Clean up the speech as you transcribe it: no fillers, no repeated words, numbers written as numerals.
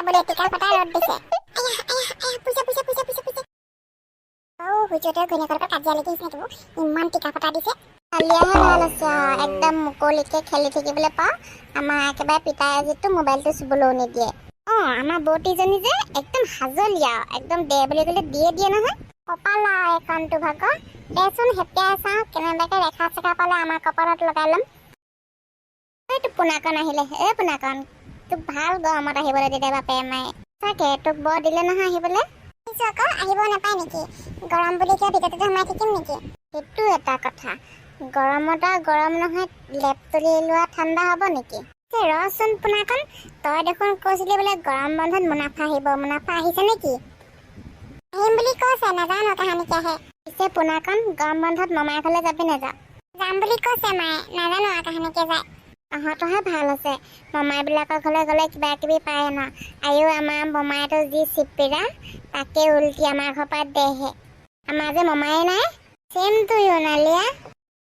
বোলে টিকা ফটা ৰ'দ দিছে হুজুৰটোৱে ঘৈণীয়েকৰ লগত কাজিয়া লাগি আহিছে নেকি ইমান টিকা ফটা দিছে কালিয়াহে ভাল আছে একদম মুকলিকে খেলি থাকিবলৈ পাওঁ আমাৰ একেবাৰে পিতাই আজিতো মোবাইলটো চুবলৈও নিদিয়ে আমাৰ বৌটিজনী যে একদম হাজলীয়া একদম দে বুলি ক'লে দিয়ে নহয় কপাল একাউণ্টটো ভাগৰ দেচোন হেপিয়াই চাওঁ কেনেবাকৈ ৰেখা চেখা পালে আমাৰ কপালত লগাই ল'ম এইটো পোনাকণ আহিলে পোনাকণ তোক ভাল গৰমত আহিবলৈ দিলে বাপে মায়ে তাকে তোক বৰ দিলে নহয় আহিবলৈ আকৌ আহিব নাপায় নেকি গৰম বুলি কিয় ভিতৰতে সোমাই থাকিম নেকি সেইটো এটা কথা গৰমত গৰম নহয় লেপ তুলি লোৱা ঠাণ্ডা হ'ব নেকি ৰচোন পোনাকণ তই দেখোন কৈছিলি বোলে গৰম বন্ধত মুনাফা আহিব মুনাফা আহিছে নেকি আহিম বুলি কৈছে নাজানো কাহানিকে আহে পিছে পোনাকণ গৰম বন্ধত মমাৰ ঘৰলৈ যাবি নাযাওঁ যাম বুলি কৈছে মায়ে নাজানো কাহানিকে যায় তহঁতৰহে ভাল আছে মমাইবিলাকৰ ঘৰলৈ গ'লে কিবা কিবি পায় ন আৰু আমাৰ মমাইটো যি চিপিৰা তাকে উল্টি আমাৰ ঘৰ পৰা দেহে আমাৰ যে মমায়ে নাই চেম টু ইউ নালিয়া